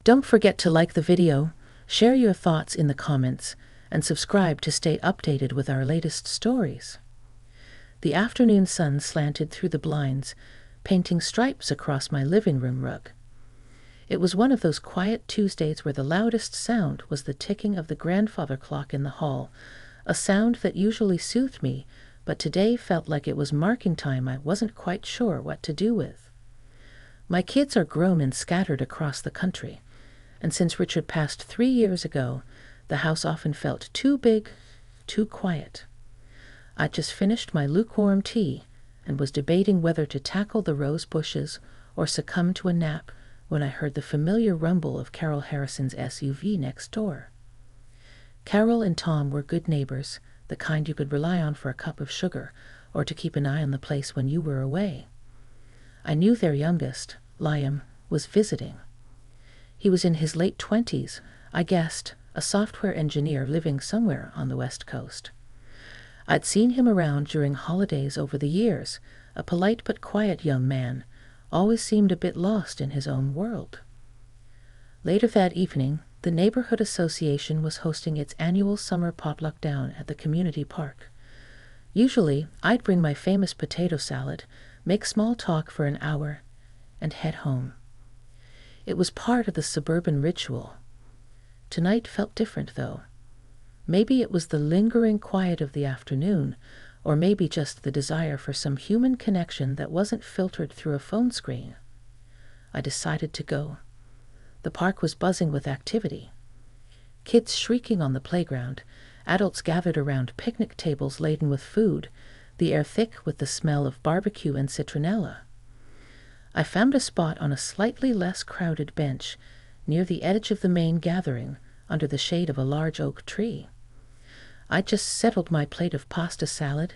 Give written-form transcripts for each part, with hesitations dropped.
Don't forget to like the video, share your thoughts in the comments, and subscribe to stay updated with our latest stories. The afternoon sun slanted through the blinds, painting stripes across my living room rug. It was one of those quiet Tuesdays where the loudest sound was the ticking of the grandfather clock in the hall, a sound that usually soothed me, but today felt like it was marking time I wasn't quite sure what to do with. My kids are grown and scattered across the country, and since Richard passed 3 years ago, the house often felt too big, too quiet. I'd just finished my lukewarm tea and was debating whether to tackle the rose bushes or succumb to a nap when I heard the familiar rumble of Carol Harrison's SUV next door. Carol and Tom were good neighbors, the kind you could rely on for a cup of sugar or to keep an eye on the place when you were away. I knew their youngest, Liam, was visiting. He was in his late 20s, I guessed, a software engineer living somewhere on the West Coast. I'd seen him around during holidays over the years, a polite but quiet young man, always seemed a bit lost in his own world. Later that evening, the neighborhood association was hosting its annual summer potluck down at the community park. Usually, I'd bring my famous potato salad, make small talk for an hour, and head home. It was part of the suburban ritual. Tonight felt different, though. Maybe it was the lingering quiet of the afternoon, or maybe just the desire for some human connection that wasn't filtered through a phone screen. I decided to go. The park was buzzing with activity. Kids shrieking on the playground, adults gathered around picnic tables laden with food, the air thick with the smell of barbecue and citronella. I found a spot on a slightly less crowded bench, near the edge of the main gathering, under the shade of a large oak tree. I just settled my plate of pasta salad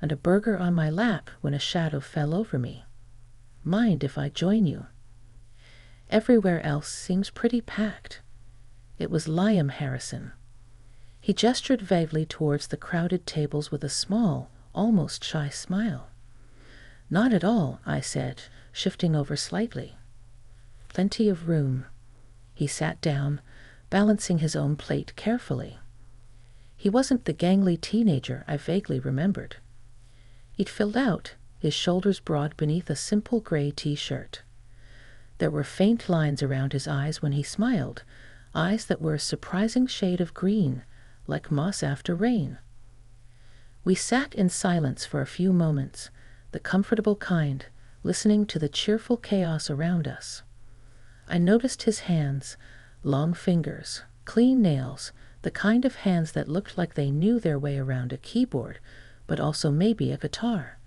and a burger on my lap when a shadow fell over me. Mind if I join you? Everywhere else seems pretty packed. It was Liam Harrison. He gestured vaguely towards the crowded tables with a small, almost shy smile. Not at all, I said, shifting over slightly. Plenty of room. He sat down, balancing his own plate carefully. He wasn't the gangly teenager I vaguely remembered. He'd filled out, his shoulders broad beneath a simple gray t-shirt. There were faint lines around his eyes when he smiled, eyes that were a surprising shade of green, like moss after rain. We sat in silence for a few moments, the comfortable kind, listening to the cheerful chaos around us. I noticed his hands, long fingers, clean nails, the kind of hands that looked like they knew their way around a keyboard, but also maybe a guitar.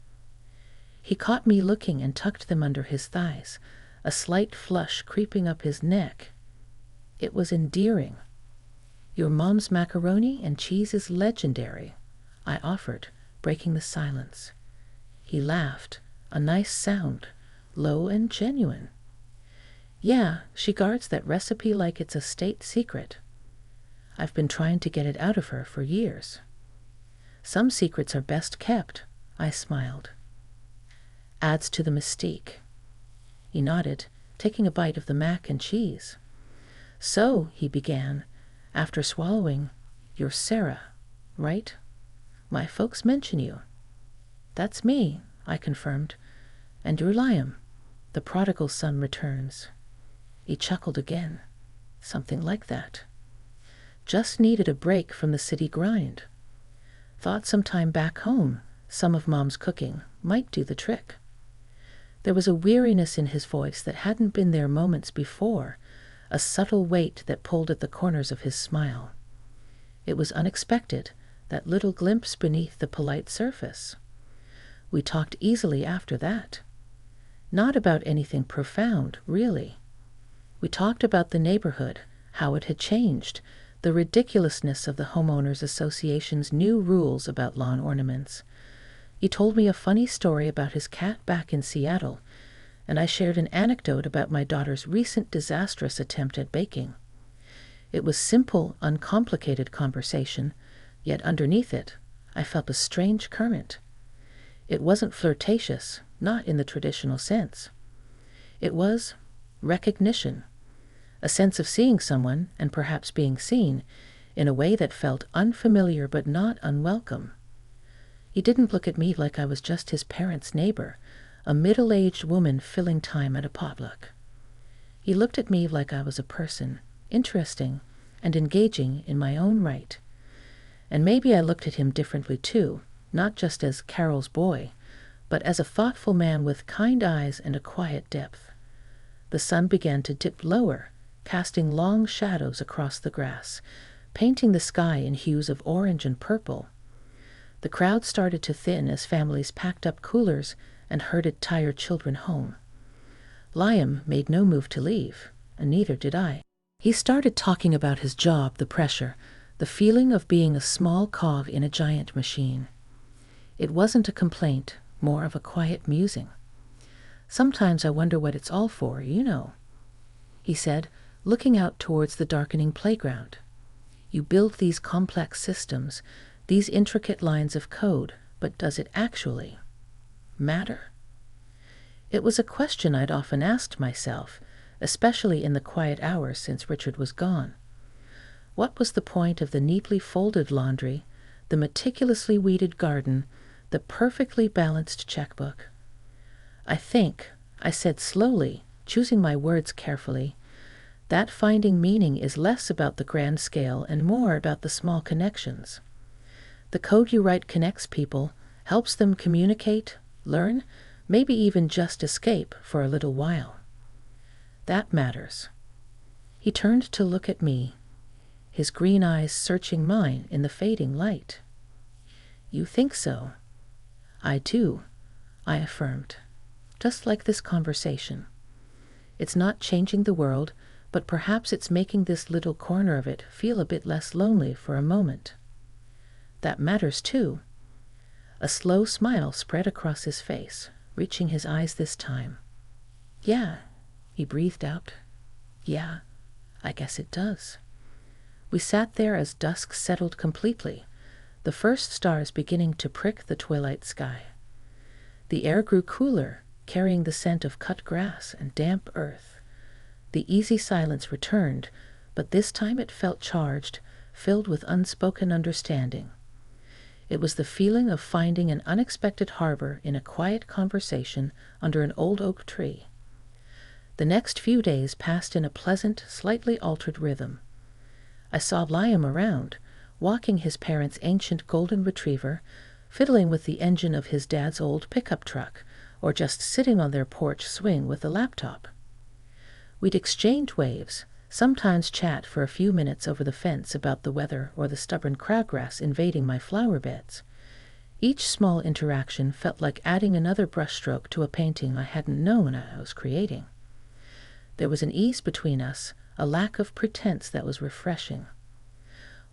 He caught me looking and tucked them under his thighs, a slight flush creeping up his neck. It was endearing. Your mom's macaroni and cheese is legendary, I offered, breaking the silence. He laughed, a nice sound, low and genuine. Yeah, she guards that recipe like it's a state secret. I've been trying to get it out of her for years. Some secrets are best kept, I smiled. Adds to the mystique. He nodded, taking a bite of the mac and cheese. So, he began, after swallowing, you're Sarah, right? My folks mention you. That's me, I confirmed. And you're Liam. The prodigal son returns. He chuckled again. Something like that. Just needed a break from the city grind. Thought some time back home, some of Mom's cooking, might do the trick. There was a weariness in his voice that hadn't been there moments before, a subtle weight that pulled at the corners of his smile. It was unexpected, that little glimpse beneath the polite surface. We talked easily after that. Not about anything profound, really. We talked about the neighborhood, how it had changed, the ridiculousness of the homeowners association's new rules about lawn ornaments. He told me a funny story about his cat back in Seattle, and I shared an anecdote about my daughter's recent disastrous attempt at baking. It was simple, uncomplicated conversation, yet underneath it, I felt a strange current. It wasn't flirtatious, not in the traditional sense. It was recognition, a sense of seeing someone, and perhaps being seen, in a way that felt unfamiliar but not unwelcome. He didn't look at me like I was just his parents' neighbor, a middle-aged woman filling time at a potluck. He looked at me like I was a person, interesting and engaging in my own right. And maybe I looked at him differently too, not just as Carol's boy, but as a thoughtful man with kind eyes and a quiet depth. The sun began to dip lower, casting long shadows across the grass, painting the sky in hues of orange and purple. The crowd started to thin as families packed up coolers and herded tired children home. Liam made no move to leave, and neither did I. He started talking about his job, the pressure, the feeling of being a small cog in a giant machine. It wasn't a complaint, more of a quiet musing. "Sometimes I wonder what it's all for, he said, looking out towards the darkening playground. "You build these complex systems, these intricate lines of code, but does it actually matter?" It was a question I'd often asked myself, especially in the quiet hours since Richard was gone. What was the point of the neatly folded laundry, the meticulously weeded garden, the perfectly balanced checkbook? "I think," I said slowly, choosing my words carefully, "that finding meaning is less about the grand scale and more about the small connections. The code you write connects people, helps them communicate, learn, maybe even just escape for a little while. That matters." He turned to look at me, his green eyes searching mine in the fading light. "You think so?" "I do," I affirmed, "just like this conversation. It's not changing the world, but perhaps it's making this little corner of it feel a bit less lonely for a moment." "That matters too." A slow smile spread across his face, reaching his eyes this time. "Yeah," he breathed out. "Yeah, I guess it does." We sat there as dusk settled completely, the first stars beginning to prick the twilight sky. The air grew cooler, carrying the scent of cut grass and damp earth. The easy silence returned, but this time it felt charged, filled with unspoken understanding. It was the feeling of finding an unexpected harbor in a quiet conversation under an old oak tree. The next few days passed in a pleasant, slightly altered rhythm. I saw Liam around, walking his parents' ancient golden retriever, fiddling with the engine of his dad's old pickup truck, or just sitting on their porch swing with a laptop. We'd exchange waves, sometimes chat for a few minutes over the fence about the weather or the stubborn crabgrass invading my flower beds. Each small interaction felt like adding another brushstroke to a painting I hadn't known I was creating. There was an ease between us, a lack of pretense that was refreshing.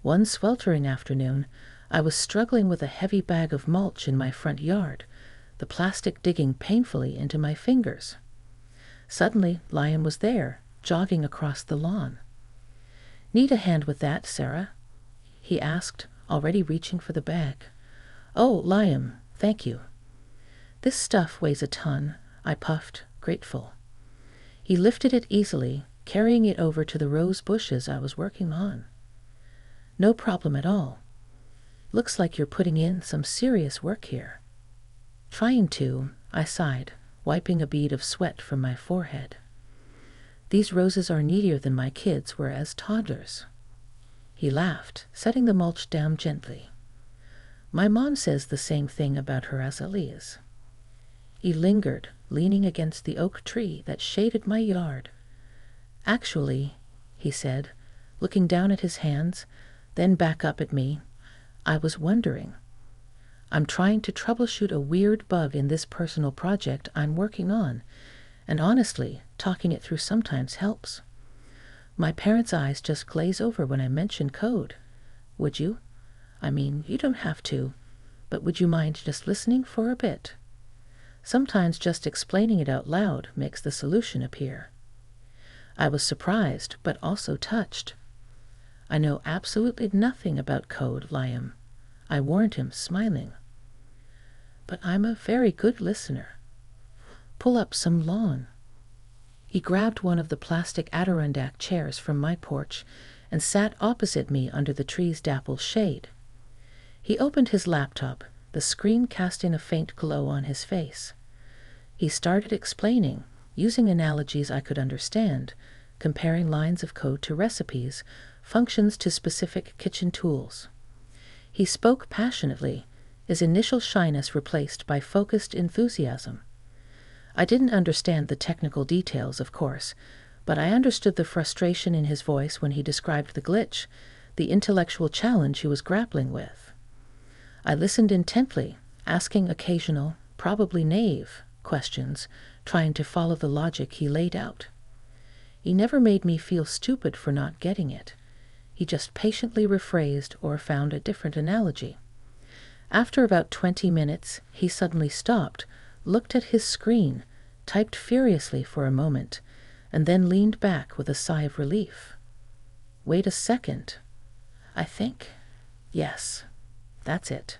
One sweltering afternoon, I was struggling with a heavy bag of mulch in my front yard, the plastic digging painfully into my fingers. Suddenly, Liam was there, jogging across the lawn. "Need a hand with that, Sarah?" he asked, already reaching for the bag. "Oh, Liam, thank you." "This stuff weighs a ton," I puffed, grateful. He lifted it easily, carrying it over to the rose bushes I was working on. "No problem at all. Looks like you're putting in some serious work here." "Trying to," I sighed, wiping a bead of sweat from my forehead. "These roses are needier than my kids were as toddlers." He laughed, setting the mulch down gently. "My mom says the same thing about her azaleas." He lingered, leaning against the oak tree that shaded my yard. "Actually," he said, looking down at his hands, then back up at me, "I was wondering. I'm trying to troubleshoot a weird bug in this personal project I'm working on, and honestly, talking it through sometimes helps. My parents' eyes just glaze over when I mention code. Would you? I mean, you don't have to, but would you mind just listening for a bit? Sometimes just explaining it out loud makes the solution appear." I was surprised, but also touched. "I know absolutely nothing about code, Liam," I warned him, smiling. "But I'm a very good listener. Pull up some lawn." He grabbed one of the plastic Adirondack chairs from my porch and sat opposite me under the tree's dappled shade. He opened his laptop, the screen casting a faint glow on his face. He started explaining, using analogies I could understand, comparing lines of code to recipes, functions to specific kitchen tools. He spoke passionately, his initial shyness replaced by focused enthusiasm. I didn't understand the technical details, of course, but I understood the frustration in his voice when he described the glitch, the intellectual challenge he was grappling with. I listened intently, asking occasional, probably naive, questions, trying to follow the logic he laid out. He never made me feel stupid for not getting it. He just patiently rephrased or found a different analogy. After about 20 minutes, he suddenly stopped, looked at his screen, typed furiously for a moment, and then leaned back with a sigh of relief. Wait a second. I think, yes, that's it.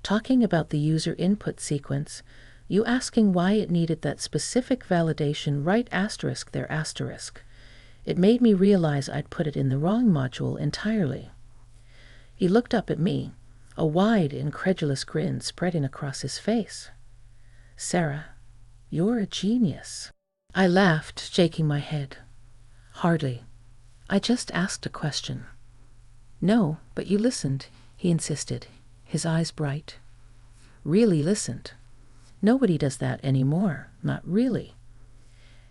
Talking about the user input sequence, you asking why it needed that specific validation right asterisk there asterisk. It made me realize I'd put it in the wrong module entirely. He looked up at me, a wide, incredulous grin spreading across his face. Sarah, you're a genius. I laughed, shaking my head. Hardly. I just asked a question. No, but you listened, he insisted, his eyes bright. Really listened. Nobody does that anymore, not really.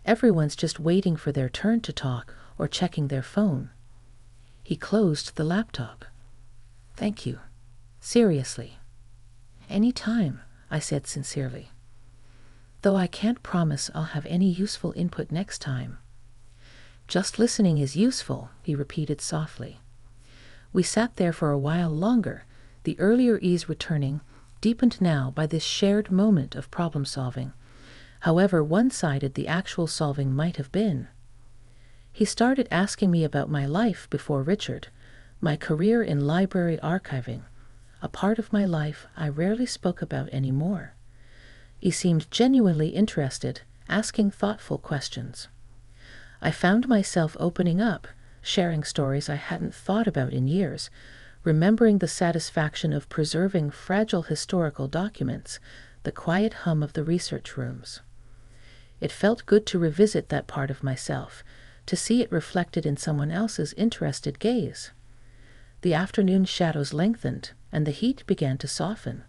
Everyone's just waiting for their turn to talk or checking their phone. He closed the laptop. Thank you. Seriously. Any time, I said sincerely. Though I can't promise I'll have any useful input next time. Just listening is useful, he repeated softly. We sat there for a while longer, the earlier ease returning, deepened now by this shared moment of problem-solving, however one-sided the actual solving might have been. He started asking me about my life before Richard, my career in library archiving, a part of my life I rarely spoke about anymore. He seemed genuinely interested, asking thoughtful questions. I found myself opening up, sharing stories I hadn't thought about in years, remembering the satisfaction of preserving fragile historical documents, the quiet hum of the research rooms. It felt good to revisit that part of myself, to see it reflected in someone else's interested gaze. The afternoon shadows lengthened, and the heat began to soften.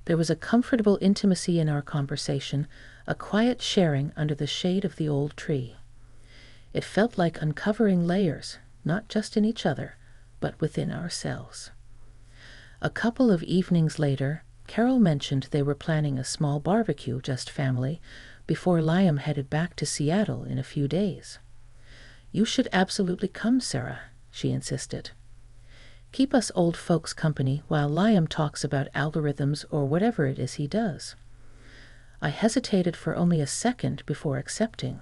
There was a comfortable intimacy in our conversation, a quiet sharing under the shade of the old tree. It felt like uncovering layers, not just in each other, but within ourselves. A couple of evenings later, Carol mentioned they were planning a small barbecue, just family, before Liam headed back to Seattle in a few days. You should absolutely come, Sarah, she insisted. Keep us old folks company while Liam talks about algorithms or whatever it is he does. I hesitated for only a second before accepting.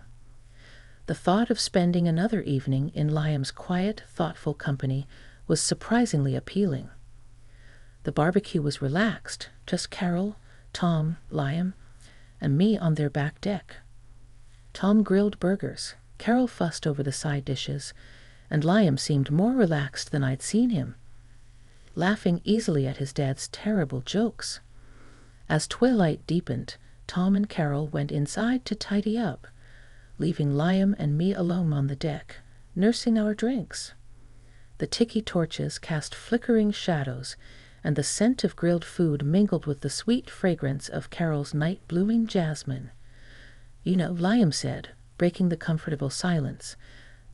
The thought of spending another evening in Liam's quiet, thoughtful company was surprisingly appealing. The barbecue was relaxed, just Carol, Tom, Liam, and me on their back deck. Tom grilled burgers, Carol fussed over the side dishes, and Liam seemed more relaxed than I'd seen him, laughing easily at his dad's terrible jokes. As twilight deepened, Tom and Carol went inside to tidy up, leaving Liam and me alone on the deck, nursing our drinks. The tiki torches cast flickering shadows, and the scent of grilled food mingled with the sweet fragrance of Carol's night-blooming jasmine. You know, Liam said, breaking the comfortable silence,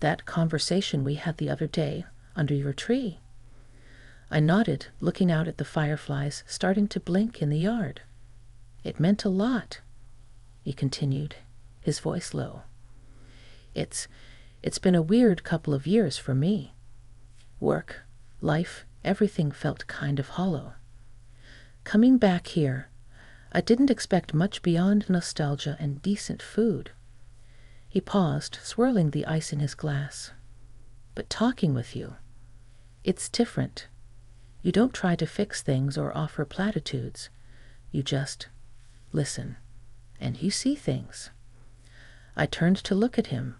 that conversation we had the other day under your tree. I nodded, looking out at the fireflies starting to blink in the yard. It meant a lot, he continued, his voice low. It's been a weird couple of years for me. Work, life, everything felt kind of hollow. Coming back here, I didn't expect much beyond nostalgia and decent food. He paused, swirling the ice in his glass. But talking with you, it's different. You don't try to fix things or offer platitudes. You just listen, and you see things. I turned to look at him.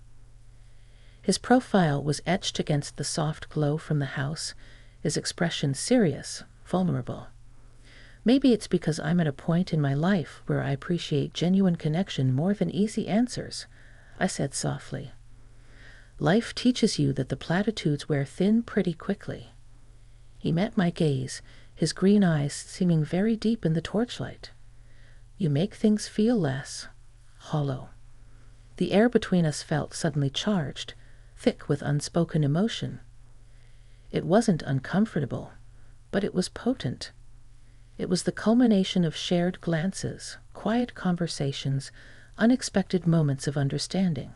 His profile was etched against the soft glow from the house, his expression serious, vulnerable. Maybe it's because I'm at a point in my life where I appreciate genuine connection more than easy answers, I said softly. Life teaches you that the platitudes wear thin pretty quickly. He met my gaze, his green eyes seeming very deep in the torchlight. You make things feel less hollow. The air between us felt suddenly charged, thick with unspoken emotion. It wasn't uncomfortable, but it was potent. It was the culmination of shared glances, quiet conversations, unexpected moments of understanding.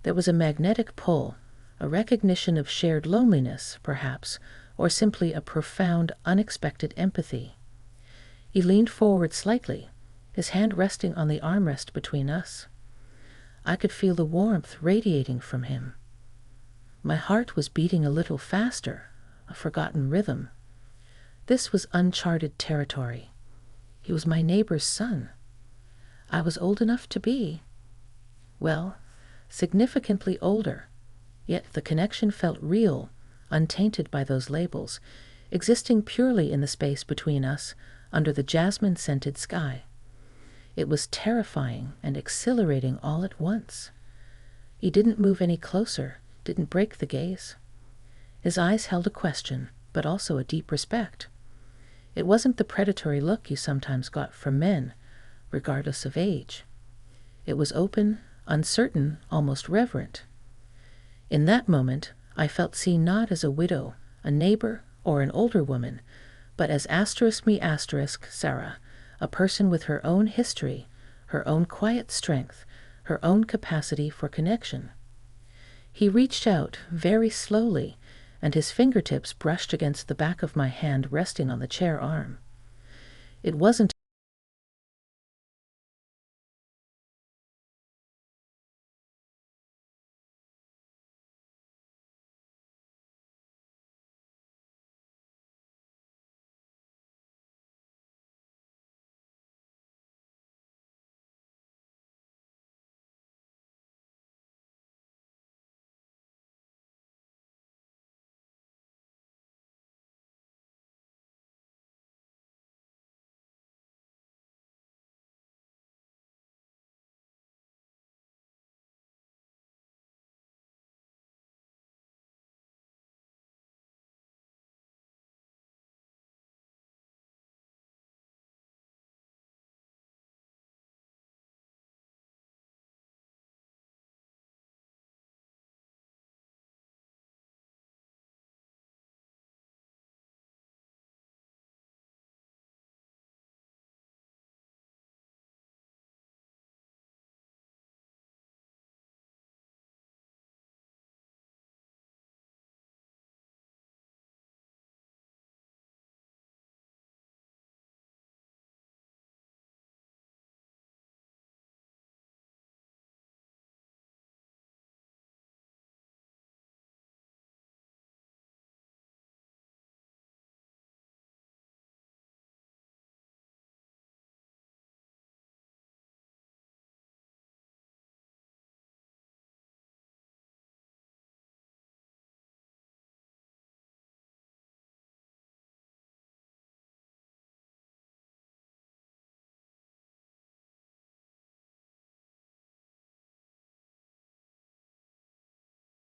There was a magnetic pull, a recognition of shared loneliness, perhaps, or simply a profound, unexpected empathy. He leaned forward slightly, his hand resting on the armrest between us. I could feel the warmth radiating from him. My heart was beating a little faster, a forgotten rhythm. This was uncharted territory. He was my neighbor's son. I was old enough to be, well, significantly older, yet the connection felt real, untainted by those labels, existing purely in the space between us under the jasmine-scented sky. It was terrifying and exhilarating all at once. He didn't move any closer, didn't break the gaze. His eyes held a question, but also a deep respect. It wasn't the predatory look you sometimes got from men, regardless of age. It was open, uncertain, almost reverent. In that moment, I felt seen not as a widow, a neighbor, or an older woman, but as Sarah, a person with her own history, her own quiet strength, her own capacity for connection. He reached out very slowly, and his fingertips brushed against the back of my hand resting on the chair arm. It wasn't